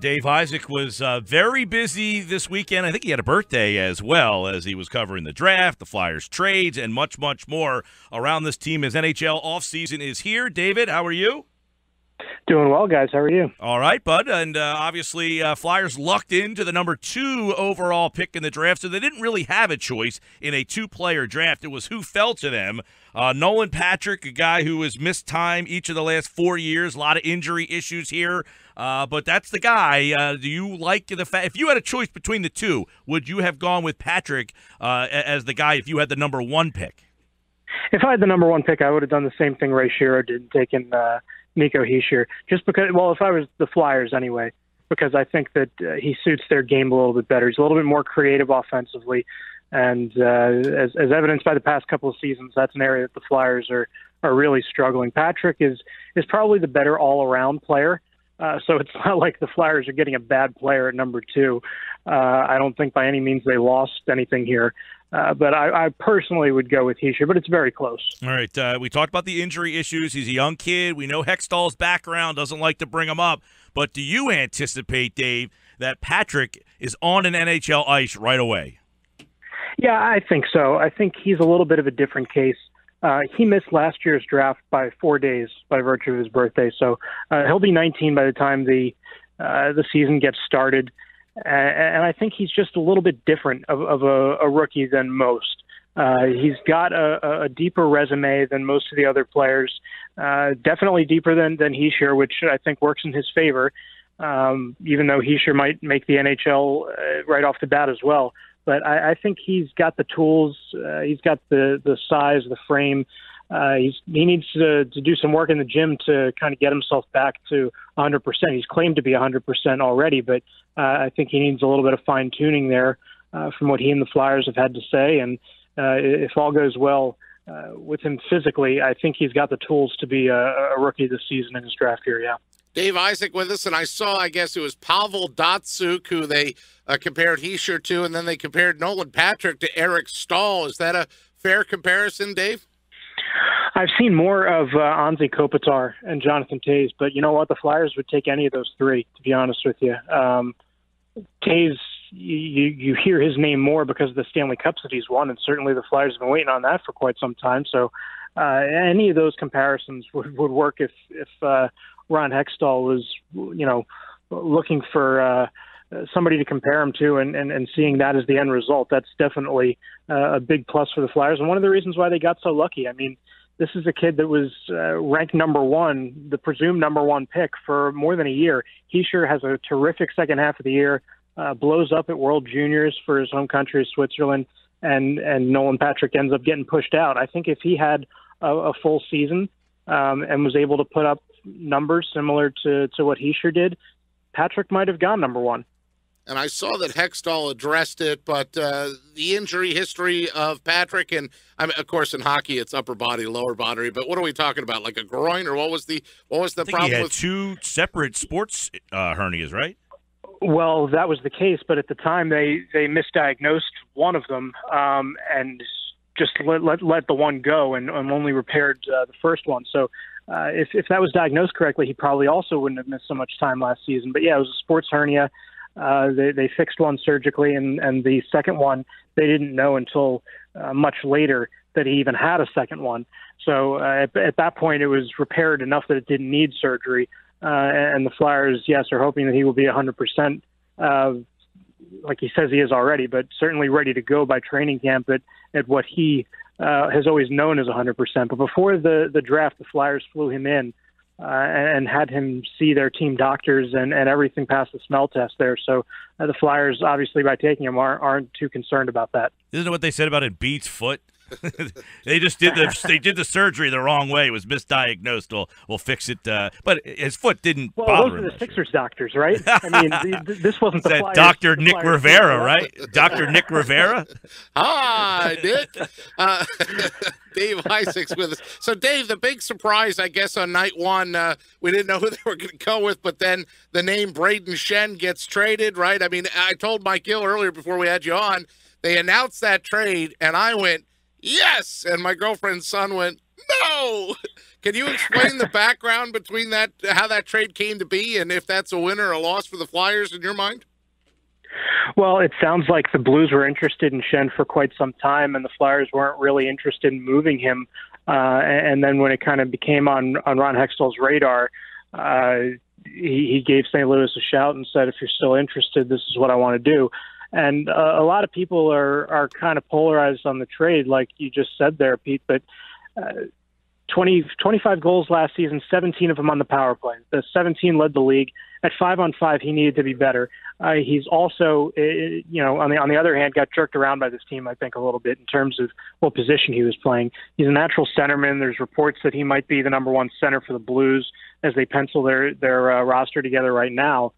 Dave Isaac was very busy this weekend. I think he had a birthday as well, as he was covering the draft, the Flyers trades, and much, much more around this team as NHL offseason is here. David, how are you? Doing well, guys. How are you? All right, bud. And obviously, Flyers lucked into the number 2 overall pick in the draft, so they didn't really have a choice in a 2-player draft. It was who fell to them. Nolan Patrick, a guy who has missed time each of the last 4 years, a lot of injury issues here. But that's the guy. Do you like the fact, if you had a choice between the two, would you have gone with Patrick as the guy if you had the number 1 pick? If I had the number 1 pick, I would have done the same thing Ray Shero did, taken Nico Hischier, just because, well, if I was the Flyers anyway, because I think that he suits their game a little bit better. He's a little bit more creative offensively, and as evidenced by the past couple of seasons, that's an area that the Flyers are really struggling. Patrick is probably the better all-around player, so it's not like the Flyers are getting a bad player at number 2. I don't think by any means they lost anything here. But I personally would go with Hischier, but it's very close. All right. We talked about the injury issues. He's a young kid. We know Hextall's background doesn't like to bring him up. But do you anticipate, Dave, that Patrick is on an NHL ice right away? Yeah, I think so. I think he's a little bit of a different case. He missed last year's draft by 4 days by virtue of his birthday. So he'll be 19 by the time the season gets started. And I think he's just a little bit different of a rookie than most. He's got a deeper resume than most of the other players, definitely deeper than Hischier, which I think works in his favor, even though Hischier might make the NHL right off the bat as well. But I think he's got the tools, he's got the size, the frame. He needs to do some work in the gym to kind of get himself back to 100%. He's claimed to be 100% already, but I think he needs a little bit of fine-tuning there from what he and the Flyers have had to say. And if all goes well with him physically, I think he's got the tools to be a rookie this season in his draft year, yeah. Dave Isaac with us, and I saw, I guess it was Pavel Datsyuk who they compared Hischier to, and then they compared Nolan Patrick to Eric Staal. Is that a fair comparison, Dave? I've seen more of Anze Kopitar and Jonathan Toews, but you know what? The Flyers would take any of those three, to be honest with you. Toews, you hear his name more because of the Stanley Cups that he's won, and certainly the Flyers have been waiting on that for quite some time. So any of those comparisons would work if Ron Hextall was, looking for somebody to compare him to and seeing that as the end result. That's definitely a big plus for the Flyers, and one of the reasons why they got so lucky. I mean, this is a kid that was ranked number 1, the presumed number 1 pick for more than a year. Hischier has a terrific second half of the year, blows up at World Juniors for his home country, Switzerland, and Nolan Patrick ends up getting pushed out. I think if he had a full season and was able to put up numbers similar to what Hischier did, Patrick might have gone number 1. And I saw that Hextall addressed it, but the injury history of Patrick, and I mean, of course, in hockey it's upper body, lower body. But what are we talking about? Like a groin, or what was the problem? He had with 2 separate sports hernias, right? Well, that was the case, but at the time they misdiagnosed one of them and just let the one go and only repaired the first one. So if that was diagnosed correctly, he probably also wouldn't have missed so much time last season. But yeah, it was a sports hernia. They fixed one surgically, and the second one they didn't know until much later that he even had a second one. So at that point, it was repaired enough that it didn't need surgery. And the Flyers, yes, are hoping that he will be 100%, like he says he is already, but certainly ready to go by training camp at what he has always known as 100%. But before the draft, the Flyers flew him in and had him see their team doctors and everything past the smell test there. So the Flyers, obviously, by taking him, aren't too concerned about that. Isn't it what they said about it? Beats foot. They just did the surgery the wrong way. It was misdiagnosed. We'll fix it. But his foot didn't bother him. Those are the Sixers doctors, right? I mean, this wasn't the Flyers. Dr. Nick Rivera, right? Dr. Nick Rivera. Hi, Nick. Dave Isaac's with us. So, Dave, the big surprise, I guess, on night one, we didn't know who they were going to go with, but then the name Brayden Schenn gets traded, right? I mean, I told Mike Gill earlier before we had you on, they announced that trade, and I went, yes! And my girlfriend's son went, no! Can you explain the background between that, how that trade came to be, and if that's a win or a loss for the Flyers in your mind? Well, it sounds like the Blues were interested in Schenn for quite some time, and the Flyers weren't really interested in moving him. And then when it kind of became on Ron Hextall's radar, he gave St. Louis a shout and said, if you're still interested, this is what I want to do. And a lot of people are kind of polarized on the trade, like you just said there, Pete, but 25 goals last season, 17 of them on the power play. The 17 led the league. At 5-on-5, he needed to be better. He's also, on the other hand, got jerked around by this team, I think, a little bit in terms of what position he was playing. He's a natural centerman. There's reports that he might be the number one center for the Blues as they pencil their roster together right now.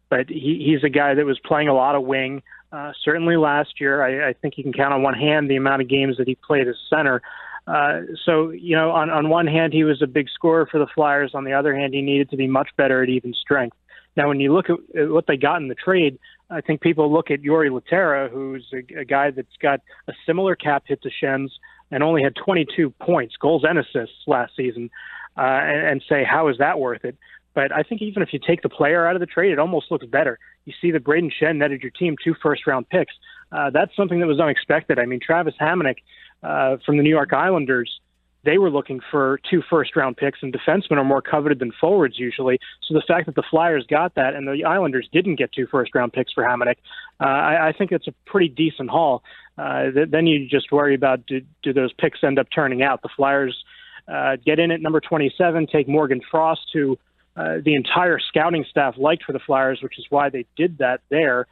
But he's a guy that was playing a lot of wing. Certainly last year, I think you can count on one hand the amount of games that he played as center. So, on one hand, he was a big scorer for the Flyers. On the other hand, he needed to be much better at even strength. Now, when you look at what they got in the trade, I think people look at Jori Lehtera, who's a guy that's got a similar cap hit to Schenn's and only had 22 points, goals and assists last season, and say, how is that worth it? But I think even if you take the player out of the trade, it almost looks better. You see that Brayden Schenn netted your team 2 first-round picks. That's something that was unexpected. I mean, Travis Hamonic from the New York Islanders, they were looking for 2 first-round picks, and defensemen are more coveted than forwards usually. So the fact that the Flyers got that and the Islanders didn't get 2 first-round picks for Hamonic, I think it's a pretty decent haul. Then you just worry about do those picks end up turning out. The Flyers get in at number 27, take Morgan Frost, who the entire scouting staff liked for the Flyers, which is why they did that there.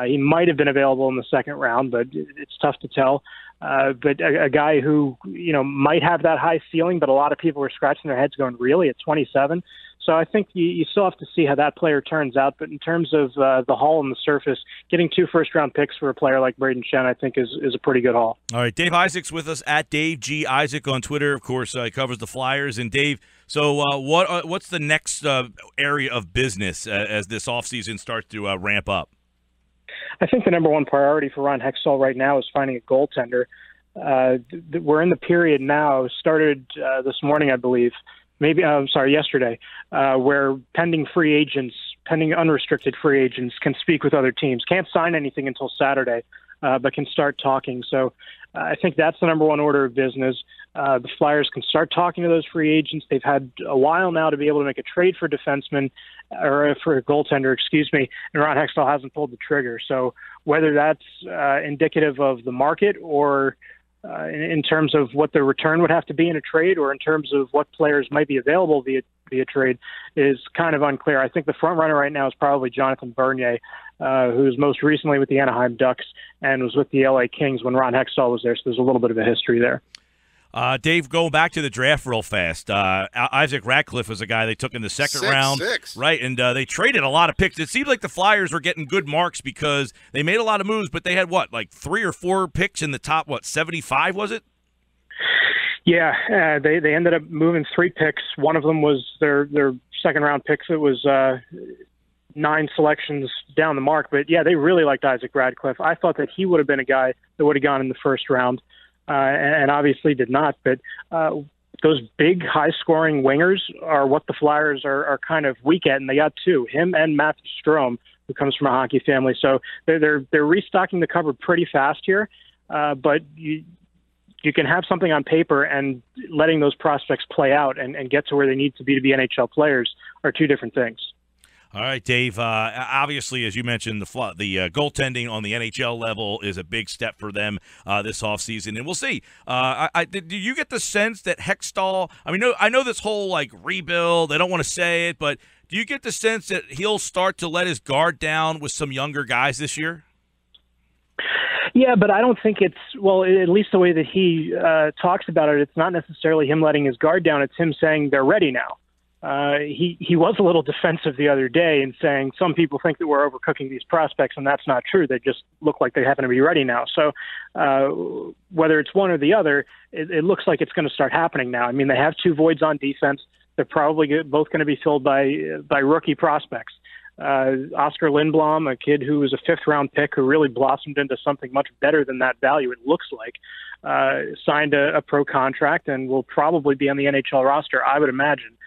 He might have been available in the second round, but it's tough to tell. But a guy who, might have that high ceiling, but a lot of people are scratching their heads going, really, at 27? So I think you still have to see how that player turns out. But in terms of the haul on the surface, getting 2 first-round picks for a player like Brayden Schenn, I think, is a pretty good haul. All right, Dave Isaac's with us at Dave G. Isaac on Twitter. Of course, he covers the Flyers. And, Dave, so what's the next area of business as this offseason starts to ramp up? I think the number one priority for Ron Hextall right now is finding a goaltender. We're in the period now, started this morning, I believe, yesterday, where pending unrestricted free agents can speak with other teams. Can't sign anything until Saturday, but can start talking. So I think that's the number one order of business. The Flyers can start talking to those free agents. They've had a while now to be able to make a trade for defenseman or for a goaltender, and Ron Hextall hasn't pulled the trigger. So whether that's indicative of the market or in terms of what the return would have to be in a trade or in terms of what players might be available via trade is kind of unclear. I think the front runner right now is probably Jonathan Bernier, who's most recently with the Anaheim Ducks and was with the LA Kings when Ron Hextall was there. So there's a little bit of a history there. Dave, going back to the draft real fast, Isaac Ratcliffe was a guy they took in the second round. Right, and they traded a lot of picks. It seemed like the Flyers were getting good marks because they made a lot of moves, but they had, like 3 or 4 picks in the top, 75, was it? Yeah, they ended up moving 3 picks. One of them was their second-round picks. It was 9 selections down the mark. But, yeah, they really liked Isaac Ratcliffe. I thought that he would have been a guy that would have gone in the first round. And obviously did not. But those big, high-scoring wingers are what the Flyers are kind of weak at, and they got 2, him and Matthew Strome, who comes from a hockey family. So they're restocking the cupboard pretty fast here. But you can have something on paper, and letting those prospects play out and get to where they need to be NHL players are 2 different things. All right, Dave. Obviously, as you mentioned, the goaltending on the NHL level is a big step for them this offseason, and we'll see. Do you get the sense that Hextall? I know this whole rebuild. They don't want to say it, but do you get the sense that he'll start to let his guard down with some younger guys this year? Yeah, but I don't think at least the way that he talks about it, it's not necessarily him letting his guard down. It's him saying they're ready now. He was a little defensive the other day in saying some people think that we're overcooking these prospects, and that's not true. They just look like they happen to be ready now. So whether it's one or the other, it looks like it's going to start happening now. I mean, they have 2 voids on defense. They're probably both going to be filled by rookie prospects. Oscar Lindblom, a kid who was a fifth-round pick who really blossomed into something much better than that value, it looks like, signed a pro contract and will probably be on the NHL roster, I would imagine,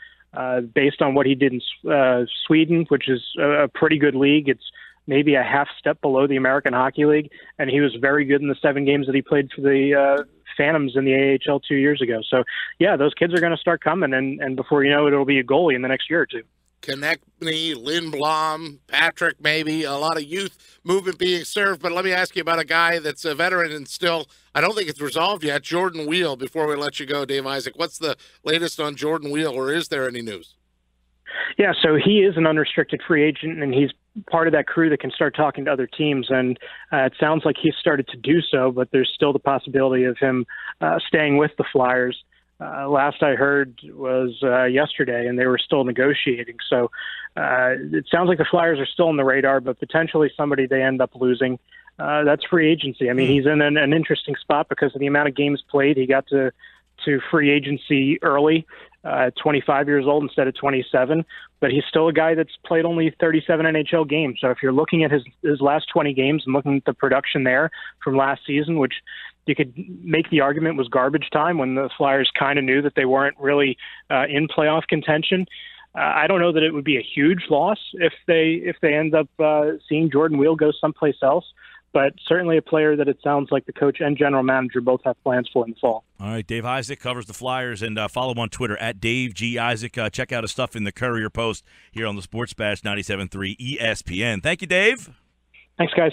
based on what he did in Sweden, which is a pretty good league. It's maybe a half step below the American Hockey League, and he was very good in the 7 games that he played for the Phantoms in the AHL 2 years ago. So, yeah, those kids are going to start coming, and before you know it, it'll be a goalie in the next year or two. Konechny, Lindblom, Patrick, maybe a lot of youth movement being served. But let me ask you about a guy that's a veteran and still, I don't think it's resolved yet, Jordan Weal. Before we let you go, Dave Isaac, what's the latest on Jordan Weal, or is there any news? Yeah, so he is an unrestricted free agent, and he's part of that crew that can start talking to other teams. And it sounds like he's started to do so, but there's still the possibility of him staying with the Flyers. Last I heard was yesterday, and they were still negotiating. So it sounds like the Flyers are still on the radar, but potentially somebody they end up losing. That's free agency. I mean, he's in an interesting spot because of the amount of games played. He got to free agency early, 25 years old instead of 27, but he's still a guy that's played only 37 NHL games. So if you're looking at his last 20 games and looking at the production there from last season, which you could make the argument was garbage time when the Flyers kind of knew that they weren't really in playoff contention. I don't know that it would be a huge loss if they end up seeing Jordan Weal go someplace else, but certainly a player that it sounds like the coach and general manager both have plans for in the fall. All right, Dave Isaac covers the Flyers, and follow him on Twitter at Dave G. Isaac. Check out his stuff in the Courier Post here on the Sports Bash 97.3 ESPN. Thank you, Dave. Thanks, guys.